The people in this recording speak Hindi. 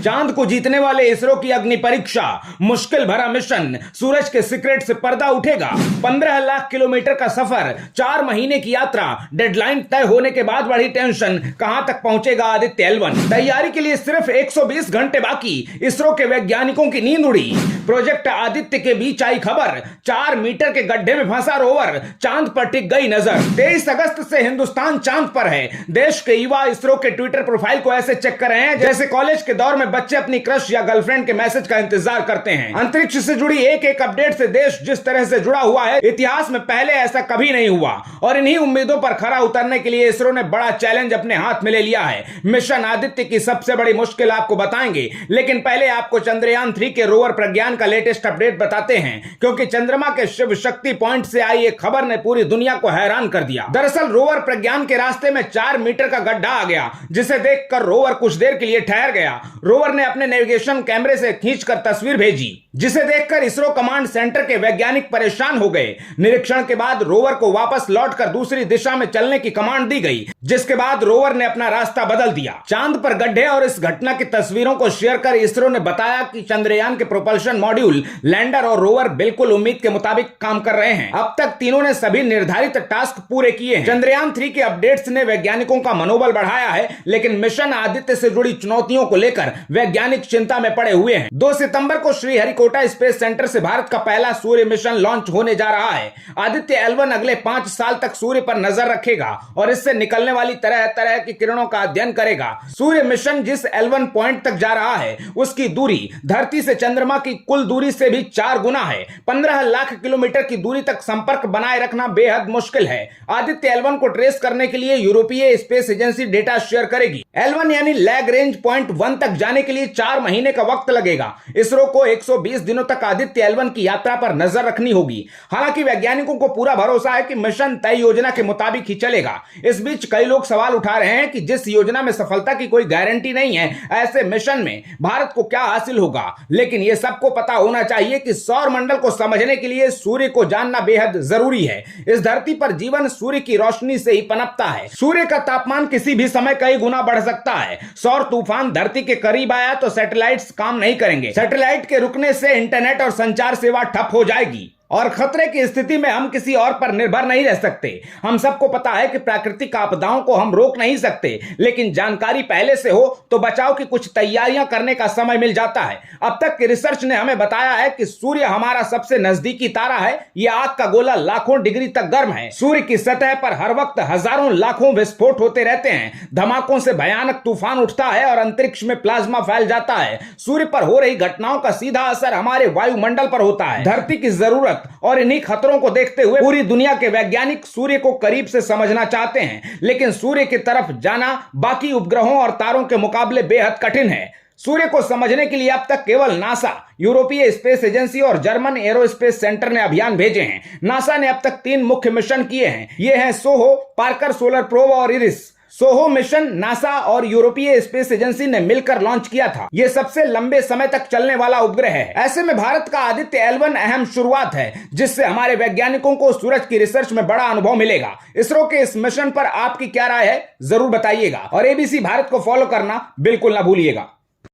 चांद को जीतने वाले इसरो की अग्नि परीक्षा, मुश्किल भरा मिशन, सूरज के सीक्रेट से पर्दा उठेगा। 15 लाख किलोमीटर का सफर, 4 महीने की यात्रा, डेडलाइन तय होने के बाद बढ़ी टेंशन, कहां तक पहुंचेगा आदित्य L1? तैयारी के लिए सिर्फ 120 घंटे बाकी, इसरो के वैज्ञानिकों की नींद उड़ी। प्रोजेक्ट आदित्य के बीच आई खबर, 4 मीटर के गड्ढे में फंसा रोवर, चांद पर टिक गई नजर। 23 अगस्त से हिंदुस्तान चांद पर है। देश के युवा इसरो के ट्विटर प्रोफाइल को ऐसे चेक कर रहे हैं जैसे कॉलेज के दौर में बच्चे अपनी क्रश या गर्लफ्रेंड के मैसेज का इंतजार करते हैं। अंतरिक्ष से जुड़ी एक एक अपडेट से देश जिस तरह से जुड़ा हुआ है, इतिहास में पहले ऐसा कभी नहीं हुआ। और इन्हीं उम्मीदों पर खरा उतरने के लिए इसरो ने बड़ा चैलेंज अपने हाथ में ले लिया है। मिशन आदित्य की सबसे बड़ी मुश्किल आपको बताएंगे, लेकिन पहले आपको चंद्रयान 3 के रोवर प्रज्ञान का लेटेस्ट अपडेट बताते हैं, क्योंकि चंद्रमा के शिव शक्ति पॉइंट से आई एक खबर ने पूरी दुनिया को हैरान कर दिया। दरअसल रोवर प्रज्ञान के रास्ते में 4 मीटर का गड्ढा आ गया, जिसे देखकर रोवर कुछ देर के लिए ठहर गया। रोवर ने अपने नेविगेशन कैमरे से खींचकर तस्वीर भेजी, जिसे देखकर इसरो कमांड सेंटर के वैज्ञानिक परेशान हो गए। निरीक्षण के बाद रोवर को वापस लौटकर दूसरी दिशा में चलने की कमांड दी गई, जिसके बाद रोवर ने अपना रास्ता बदल दिया। चांद पर गड्ढे और इस घटना की तस्वीरों को शेयर कर इसरो ने बताया कि चंद्रयान के प्रोपल्शन मॉड्यूल, लैंडर और रोवर बिल्कुल उम्मीद के मुताबिक काम कर रहे हैं। अब तक तीनों ने सभी निर्धारित टास्क पूरे किए हैं। चंद्रयान 3 के अपडेट्स ने वैज्ञानिकों का मनोबल बढ़ाया है, लेकिन मिशन आदित्य से जुड़ी चुनौतियों को लेकर वैज्ञानिक चिंता में पड़े हुए हैं। 2 सितंबर को श्रीहरिकोटा स्पेस सेंटर से भारत का पहला सूर्य मिशन लॉन्च होने जा रहा है। आदित्य L1 अगले 5 साल तक सूर्य पर नजर रखेगा और इससे निकलने वाली तरह तरह की किरणों का अध्ययन करेगा। सूर्य मिशन जिस L1 पॉइंट तक जा रहा है, उसकी दूरी धरती से चंद्रमा की कुल दूरी से भी 4 गुना है। 15 लाख किलोमीटर की दूरी तक संपर्क बनाए रखना बेहद मुश्किल है। आदित्य L1 को ट्रेस करने के लिए यूरोपीय स्पेस एजेंसी डेटा शेयर करेगी। L1 यानी लैग्रेंज पॉइंट 1 तक जाने के लिए 4 महीने का वक्त लगेगा। इसरो को 120 दिनों तक आदित्य L1 की यात्रा पर नजर रखनी होगी। हालांकि वैज्ञानिकों को पूरा भरोसा है कि मिशन तय योजना के मुताबिक ही चलेगा। इस बीच कई लोग सवाल उठा रहे हैं कि जिस योजना में सफलता की कोई गारंटी नहीं है, ऐसे मिशन में भारत को क्या हासिल होगा। लेकिन यह सबको पता होना चाहिए कि सौर मंडल को समझने के लिए सूर्य को जानना बेहद जरूरी है। इस धरती पर जीवन सूर्य की रोशनी से ही पनपता है। सूर्य का तापमान किसी भी समय कई गुना बढ़ सकता है। सौर तूफान धरती के करीब आया तो सैटेलाइट्स काम नहीं करेंगे। सैटेलाइट के रुकने से इंटरनेट और संचार सेवा ठप हो जाएगी और खतरे की स्थिति में हम किसी और पर निर्भर नहीं रह सकते। हम सबको पता है कि प्राकृतिक आपदाओं को हम रोक नहीं सकते, लेकिन जानकारी पहले से हो तो बचाव की कुछ तैयारियां करने का समय मिल जाता है। अब तक की रिसर्च ने हमें बताया है कि सूर्य हमारा सबसे नजदीकी तारा है। यह आग का गोला लाखों डिग्री तक गर्म है। सूर्य की सतह पर हर वक्त हजारों लाखों विस्फोट होते रहते हैं। धमाकों से भयानक तूफान उठता है और अंतरिक्ष में प्लाज्मा फैल जाता है। सूर्य पर हो रही घटनाओं का सीधा असर हमारे वायुमंडल पर होता है। धरती की जरूरत और इन्हीं खतरों को देखते हुए पूरी दुनिया के वैज्ञानिक सूर्य को करीब से समझना चाहते हैं, लेकिन सूर्य की तरफ जाना बाकी उपग्रहों और तारों के मुकाबले बेहद कठिन है। सूर्य को समझने के लिए अब तक केवल नासा, यूरोपीय स्पेस एजेंसी और जर्मन एरोस्पेस सेंटर ने अभियान भेजे हैं। नासा ने अब तक 3 मुख्य मिशन किए हैं। ये हैं सोहो, पार्कर सोलर प्रोब और इरिस। सोहो मिशन नासा और यूरोपीय स्पेस एजेंसी ने मिलकर लॉन्च किया था। यह सबसे लंबे समय तक चलने वाला उपग्रह है। ऐसे में भारत का आदित्य L1 अहम शुरुआत है, जिससे हमारे वैज्ञानिकों को सूरज की रिसर्च में बड़ा अनुभव मिलेगा। इसरो के इस मिशन पर आपकी क्या राय है, जरूर बताइएगा और ABC भारत को फॉलो करना बिल्कुल ना भूलिएगा।